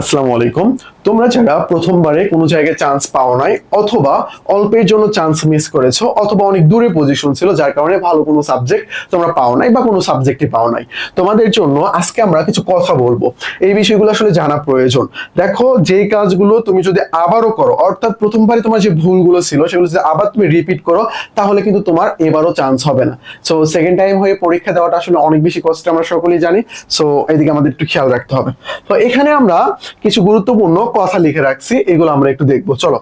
আসসালামু আলাইকুম। তোমরা যারা প্রথমবারে কোনো জায়গায় চান্স পাও নাই, অথবা অল্পের জন্য চান্স মিস করেছো, অথবা অনেক দূরে পজিশন ছিল যার কারণে ভালো কোনো সাবজেক্ট তোমরা পাও নাই বা কোনো সাবজেক্টই পাও নাই, তোমাদের জন্য আজকে আমরা কিছু কথা বলবো। এই বিষয়গুলো আসলে জানা প্রয়োজন। দেখো, যেই কাজগুলো তুমি যদি আবারও করো, অর্থাৎ প্রথমবারে তোমার যে ভুলগুলো ছিল সেগুলো যদি আবার তুমি রিপিট করো, তাহলে কিন্তু তোমার এবারও চান্স হবে না। সো সেকেন্ড টাইম হয়ে পরীক্ষা দেওয়াটা আসলে অনেক বেশি কষ্ট, আমরা সকলেই জানি। সো এদিকে আমাদের একটু খেয়াল রাখতে হবে। তো এখানে আমরা কিছু গুরুত্বপূর্ণ কথা লিখে রাখছি, এগুলো আমরা একটু দেখবো, চলো।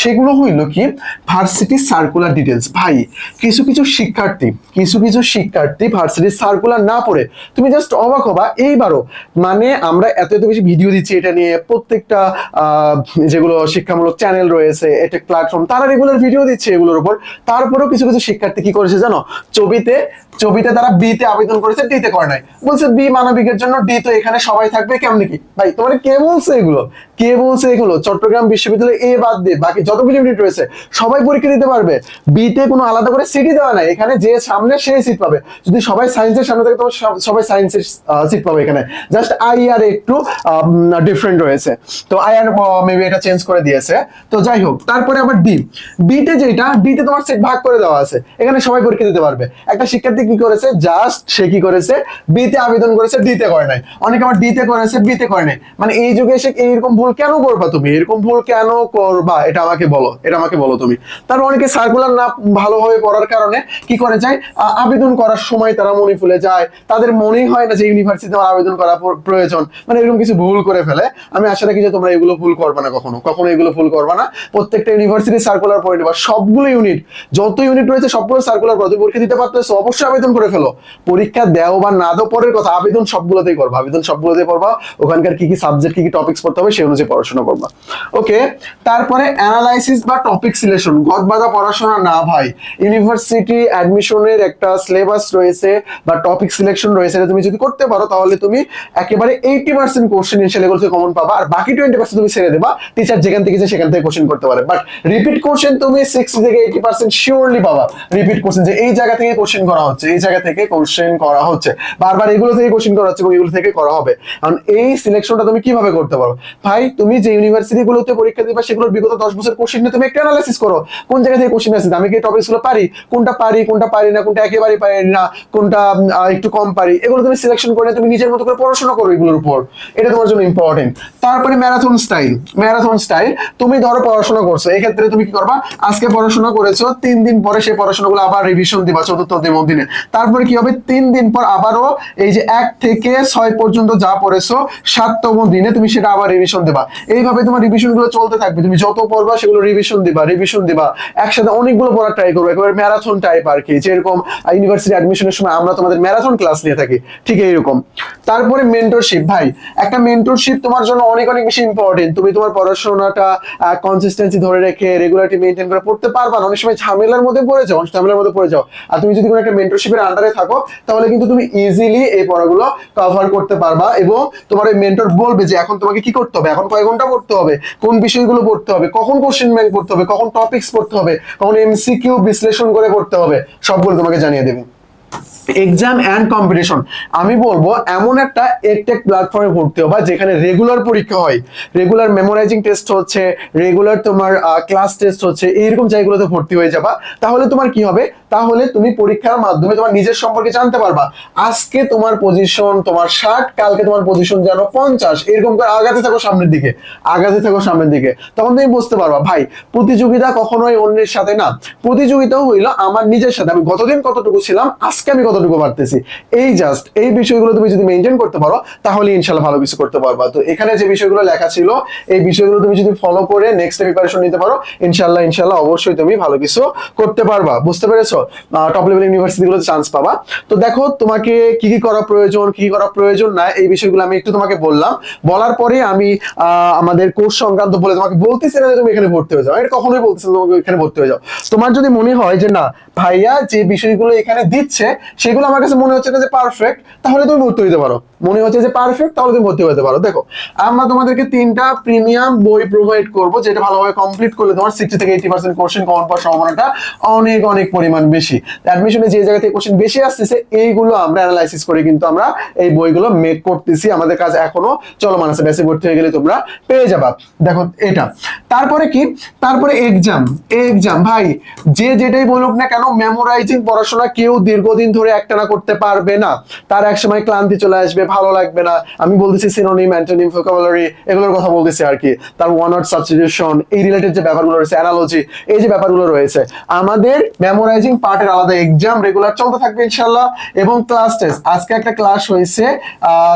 সেগুলো হইল কি, ভার্সিটি সার্কুলার ডিটেলস। ভাই, কিছু কিছু শিক্ষার্থী ভার্সিটির সার্কুলার না পড়ে তুমি জাস্ট অবাক হবা এইবারও। মানে আমরা এত এত বেশি ভিডিও দিচ্ছি এটা নিয়ে, প্রত্যেকটা যেগুলো শিক্ষামূলক চ্যানেল রয়েছে, এটা প্ল্যাটফর্ম, তারা রেগুলার ভিডিও দিচ্ছে এগুলোর উপর। তারপরেও কিছু কিছু শিক্ষার্থী কি করেছে জানো, ছবিতে ছবিতে তারা বি তে আবেদন করেছে, ডি তে করে নাই। বলছে বি মানবিকের জন্য, ডি তো এখানে সবাই থাকবে, কেমনে কি? ভাই, তোমার কে বলছে এগুলো? কে বলছে এগুলো? চট্টগ্রাম বিশ্ববিদ্যালয়ে এ বাদ দিয়ে বাকি যতগুলো ইউনিট রয়েছে সবাই পরীক্ষা দিতে পারবে। বি তে কোনো আলাদা করে সিটই দেওয়া নাই, এখানে যে সামনে সেই সিট পাবে। যদি সবাই সায়েন্সের সামনে থাকে তবে সবাই সায়েন্সের সিট পাবে। এখানে জাস্ট আই আর একটু ডিফারেন্ট রয়েছে। তো আই আর মেবি এটা চেঞ্জ করে দিয়েছে। তো যাই হোক, তারপরে আবার ডি, বিতে যেটা, ডিতে তোমার সিট ভাগ করে দেওয়া আছে, এখানে সবাই পরীক্ষা দিতে পারবে। একটা শিক্ষার্থী কি করেছে, জাস্ট সে কি করেছে, বিতে আবেদন করেছে, ডিতে করে নাই। অনেকে আবার ডিতে করেছে, বিতে করে নাই। মানে এই যুগে এসে এইরকম ভুল কেন করবা তুমি? এরকম ভুল কেন করবা? এটা আমাকে বলো, এটা আমাকে বলো তুমি। তারপর অনেকে সার্কুলার না ভালোভাবে পড়ার কারণে কি করে যায়, আবেদন করার সময় তারা মনে ভুলে যায়, তাদের মনেই হয় না যে ইউনিভার্সিটিতে আবেদন করা প্রয়োজন। মানে এরকম কিছু ভুল করে ফেলে। আমি আশা রাখি যে তোমরা এগুলো ভুল করবে না, কখনো কখনো এগুলো ভুল করবে না। প্রত্যেকটা ইউনিভার্সিটি সার্কুলার পড়ে নেবা, সবগুলো ইউনিট, যত ইউনিট রয়েছে সবগুলো সার্কুলার পড়ো। তুমি পরীক্ষা দিতে পারতেছো, অবশ্যই আবেদন করে ফেলো। পরীক্ষা দাও বা না দাও পরের কথা, আবেদন সবগুলোতেই করবা, আবেদন সবগুলোতেই করবা। ওখানকার কি কি সাবজেক্ট, কি কি টপিকস পড়তে হবে সেই অনুযায়ী পড়াশোনা করবা। ওকে। তারপরে অ্যানালাইসিস বা টপিক সিলেকশন, গদবাঁধা পড়াশোনা না ভাই। ইউনিভার্সিটি অ্যাডমিশনের একটা সিলেবাস রয়েছে বা টপিক সিলেকশন রয়েছে, এটা তুমি যদি করতে পারো তাহলে তুমি একেবারে 80% কোশ্চেন ইনশাআল্লাহ এগুলো থেকে কমন পাবা, আর বাকি 20% তুমি ছেড়ে দেবা। টিচার যেখান থেকে সেখান থেকে কোশ্চেন করতে পারে, বাট রিপিট কোশ্চেন তুমি 60 থেকে 80% শিওরলি পাবা। রিপিট কোশ্চেন, যে এই জায়গা থেকে কোশ্চেন করা হচ্ছে, এই জায়গা থেকে কোশ্চেন করা হচ্ছে, বারবার এগুলো থেকে কোশ্চেন করা হচ্ছে এবং এগুলো থেকে করা হবে। কারণ এই সিলেকশনটা তুমি কিভাবে করতে পারো ভাই, তুমি যে ইউনিভার্সিটিগুলোতে পরীক্ষা দিবা সেগুলোর বিগত 10 বছর কোশ্চেন নিয়ে তুমি একটা অ্যানালাইসিস করো। কোন জায়গা থেকে কোশ্চেন আসছে, আমি কি টপিকসগুলো পারি, কোনটা পারি কোনটা পারি না, কোনটা একেবারেই পারি না, কোনটা একটু কম পারি, এগুলো তুমি সিলেকশন করে তুমি নিজের মতো করে পড়াশোনা করো এগুলোর উপর। এটা তোমার জন্য ইম্পর্টেন্ট। তারপরে ম্যারাথন স্টাইল, ম্যারাথন স্টাইল, তুমি ধরো পড়াশোনা করছো, এই ক্ষেত্রে তুমি কি করবা, আজকে পড়াশোনা করেছো, 3 দিন পরে সেই পড়াশোনাগুলো আবার রিভিশন দিবা চতুর্থ দিনে। তারপরে কি হবে, 3 দিন পর আবারও এই যে 1 থেকে 6 পর্যন্ত যা পড়েছো 7তম দিনে তুমি সেটা আবার রিভিশন দিবা। এইভাবে তোমার রিভিশন গুলো চলতে থাকবে, তুমি যত পড়বা সেগুলো রিভিশন দিবা। একসাথে অনেকগুলো পড়া ট্রাই করবে, একেবারে ম্যারাথন টাইপ আর কি, যেরকম ইউনিভার্সিটি অ্যাডমিশনের সময় আমরা তোমাদের ম্যারাথন ক্লাস নিয়ে থাকি, ঠিক এইরকম। তারপরে মেন্টরশিপ ভাই, একটা মেন্টরশিপ তোমার জন্য অনেক অনেক বেশি ইম্পর্টেন্ট। তুমি তোমার পড়াশোনাটা কনসিস্টেন্সি ধরে রেখে রেগুলারিটি মেনটেন করে পড়তে পারবা না, অনেক সময় ঝামেলার মধ্যে পড়ে যাও। আর তুমি যদি কোনো একটা মেন্টরশিপের আন্ডারে থাকো তাহলে কিন্তু তুমি ইজিলি এই পড়াগুলো কভার করতে পারবা, এবং তোমার ওই মেন্টর বলবে যে এখন তোমাকে কি করতে হবে, এখন কয় ঘন্টা পড়তে হবে, কোন বিষয়গুলো পড়তে হবে, কখন কোশ্চেন ব্যাংক পড়তে হবে, কখন টপিকস পড়তে হবে, কখন এমসিকিউ বিশ্লেষণ করে পড়তে হবে, সবগুলো তোমাকে জানিয়ে দেবে। এক্সাম এন্ড কম্পিটিশন, আমি বলবো এমন একটা এডটেক প্ল্যাটফর্মে ভর্তি হবা যেখানে রেগুলার পরীক্ষা হয়, রেগুলার মেমোরাইজিং টেস্ট হচ্ছে, রেগুলার তোমার ক্লাস টেস্ট হচ্ছে, এইরকম জায়গাগুলোতে ভর্তি হয়ে যাবা। তাহলে তোমার কি হবে, তাহলে তুমি পরীক্ষার মাধ্যমে তোমার নিজের সম্পর্কে জানতে পারবা। আজকে তোমার পজিশন তোমার 60, কালকে তোমার পজিশন যেন 50, এরকম করে আগাতে থাকো সামনের দিকে। তখন তুমি বুঝতে পারবা ভাই, প্রতিযোগিতা কখনোই অন্যের সাথে না, প্রতিযোগিতাও হইলো আমার নিজের সাথে। আমি গতদিন কতটুকু ছিলাম, আজকে আমি কতটুকু পারতেছি, এই বিষয়গুলো তুমি যদি মেনটেন করতে পারো তাহলে ইনশাআল্লাহ ভালো কিছু করতে পারবা। তো এখানে যে বিষয়গুলো লেখা ছিল এই বিষয়গুলো তুমি যদি ফলো করে নেক্সট প্রিপারেশন নিতে পারো, ইনশাআল্লাহ অবশ্যই তুমি ভালো কিছু করতে পারবা। বুঝতে পেরেছো? টপ লেভেল ইউনিভার্সিটিগুলোতে চান্স পাবা। তো দেখো, তোমাকে কি কি করা প্রয়োজন, কি করা প্রয়োজন না, এই বিষয়গুলো আমি একটু তোমাকে বললাম। বলার পরে আমি আমাদের কোর্স সংক্রান্ত বলে তোমাকে বলতেছি না যে তুমি এখানে ভর্তি হয়ে যাও, এটা কখনোই বলতেছি না তোমাকে এখানে ভর্তি হয়ে যাও। তোমার যদি মনে হয় যে না ভাইয়া যে বিষয়গুলো এখানে দিচ্ছে সেগুলো আমার কাছে মনে হচ্ছে না যে পারফেক্ট, তাহলে তুমি ভর্তি হইতে পারো। মনে হচ্ছে যে পারফেক্ট, তাহলে তুমি ভর্তি হতে পারো। দেখো, আমরা তোমাদেরকে 3টা প্রিমিয়াম বই প্রোভাইড করব, যেটা ভালোভাবে কমপ্লিট করলে তোমার 60 থেকে 80% কোশ্চেন কমন পাওয়ার সম্ভাবনাটা অনেক অনেক পরিমাণ বেশি। অ্যাডমিশনে যে জায়গা থেকে কোশ্চেন বেশি আসতেছে, এইগুলো আমরা অ্যানালাইসিস করে কিন্তু আমরা এই বইগুলো মেক করতেছি। আমাদের কাজ এখনো চলমান আছে, বেসিক ভর্তি হয়ে গেলে তোমরা পেয়ে যাবা। দেখো এটা, তারপরে কি, তারপরে এক্সাম। এক্সাম ভাই, যে যেটাই বলুক না কেন, মেমোরাইজিং পড়াশোনা কেউ দীর্ঘদিন ধরে একটানা করতে পারবে না। তার এক সময় ক্লান্তি চলে আসবে, ভালো লাগবে না। আমি বলতেছি সিনোনিম, অ্যান্টোনিম, ভোকাবুলারি, এগুলোর কথা বলতেছি আর কি। তার ওয়ান ওয়ার্ড সাবস্টিটিউশন, এই রিলেটেড যে ব্যাপারগুলো রয়েছে, অ্যানালজি, এই যে ব্যাপারগুলো রয়েছে, আমাদের মেমোরাইজিং পার্টের আলাদা এক্সাম রেগুলার চলতে থাকবে ইনশাআল্লাহ। এবং ক্লাস টেস্ট, আজকে একটা ক্লাস হয়েছে,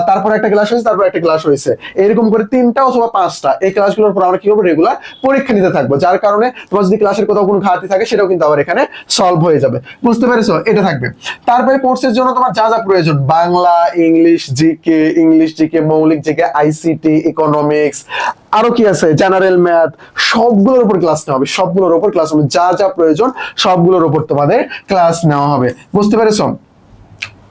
তারপর একটা ক্লাস হয়েছে, তারপর একটা ক্লাস হয়েছে, এরকম করে 3টা অথবা 5টা এই ক্লাসগুলোর পর আমরা কি করবো, রেগুলার পরীক্ষা নিতে থাকবো। যার কারণে তোমার যদি ক্লাসের কোথাও কোনো ঘাটতি থাকে, সেটাও কিন্তু আবার এখানে সলভ হয়ে যাবে। বুঝতে পেরেছো? এটা থাকবে। তারপরে কোর্সের জন্য তোমার যা যা প্রয়োজন, বাংলা, ইংলিশ জিকে, মৌলিক জিকে, আইসিটি, ইকোনমিক্স, আরো কি আছে, জেনারেল ম্যাথ, সবগুলোর উপর ক্লাস নেওয়া হবে। সবগুলোর উপর ক্লাস হবে, যা যা প্রয়োজন সবগুলোর উপর তোমাদের ক্লাস নেওয়া হবে। বুঝতে পেরেছো?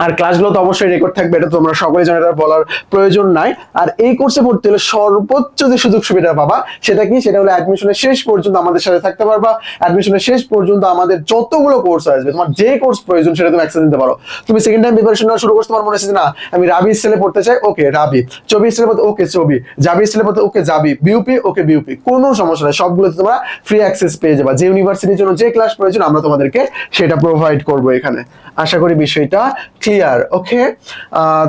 আর ক্লাসগুলো তো অবশ্যই রেকর্ড থাকবে, এটা তোমরা সকলে জানো, এটা বলার প্রয়োজন নাই। আর এই কোর্সে ভর্তি হলে সর্বোচ্চ যে সুযোগ সুবিধা পাবা, সেটা কি, সেটা হলো অ্যাডমিশনের শেষ পর্যন্ত আমাদের সাথে থাকতে পারবা। অ্যাডমিশনের শেষ পর্যন্ত আমাদের যতগুলো কোর্স আসবে, তোমার যে কোর্স প্রয়োজন সেটা তুমি অ্যাক্সেস নিতে পারো। তুমি সেকেন্ড টাইম প্রিপারেশন নেওয়া শুরু করছো, তোমার মনে হচ্ছে না আমি রাবি স্টাইলে পড়তে চাই, ওকে রাবি, চবি স্টাইলে পড়তে, ওকে চবি, জাবি স্টাইলে পড়তে, ওকে জাবি, বিউপি, ওকে বিউপি, কোনো সমস্যা নাই। সবগুলোতে তোমরা ফ্রি অ্যাক্সেস পেয়ে যাবা। যে ইউনিভার্সিটির জন্য যে ক্লাস প্রয়োজন, আমরা তোমাদেরকে সেটা প্রোভাইড করবো এখানে। আশা করি বিষয়টা ক্লিয়ার। ওকে,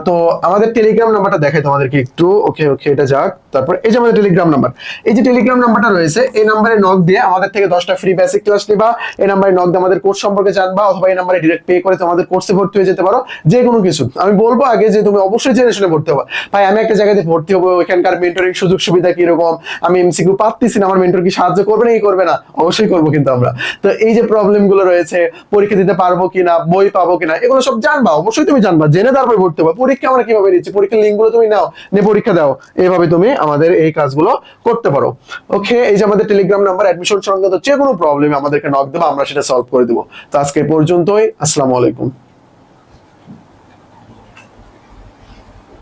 তো আমাদের টেলিগ্রাম নাম্বারটা দেখাই তোমাদেরকে একটু। ওকে ওকে, এটা যাক। তারপর এই যে আমাদের টেলিগ্রাম নাম্বার, এই যে টেলিগ্রাম নাম্বারটা রয়েছে, এই নাম্বারে নক দিয়ে আমাদের থেকে 10টা ফ্রি বেসিক ক্লাস নিবা। এই নাম্বারে নক দিয়ে আমাদের কোর্স সম্পর্কে জানবা, অথবা এই নাম্বারে ডিরেক্ট পে করে তোমাদের কোর্সে ভর্তি হয়ে যেতে পারো। যে কোনো কিছু আমি বলবো আগে যে তুমি অবশ্যই জেনে শুনে ভর্তি হবা। ভাই আমি একটা জায়গাতে ভর্তি হবো, এখানকার মেন্টরিং সুযোগ সুবিধা কিরকম, আমি এমসিকিউ পাচ্ছি না, আমার মেন্টর কি সাহায্য করবে না, কি করবে না? অবশ্যই করবো কিন্তু আমরা। তো এই যে প্রবলেম গুলো রয়েছে, পরীক্ষা দিতে পারবো কিনা, বই পাবো কিনা, এগুলো সব জানবা। অবশ্যই তুমি জানবা, জেনে তারপরে ভর্তি হবা। পরীক্ষা আমরা কিভাবে দিচ্ছি, পরীক্ষার লিঙ্ক গুলো তুমি নাও, নিয়ে পরীক্ষা দাও। এইভাবে তুমি আমাদের এই কাজগুলো করতে পারো। ওকে, এই যে আমাদের টেলিগ্রাম নাম্বার, অ্যাডমিশন সংক্রান্ত যে কোনো প্রবলেম আমাদেরকে নক দেবা, আমরা সেটা সলভ করে দেবো। তো আজকে পর্যন্তই। আসসালামু আলাইকুম।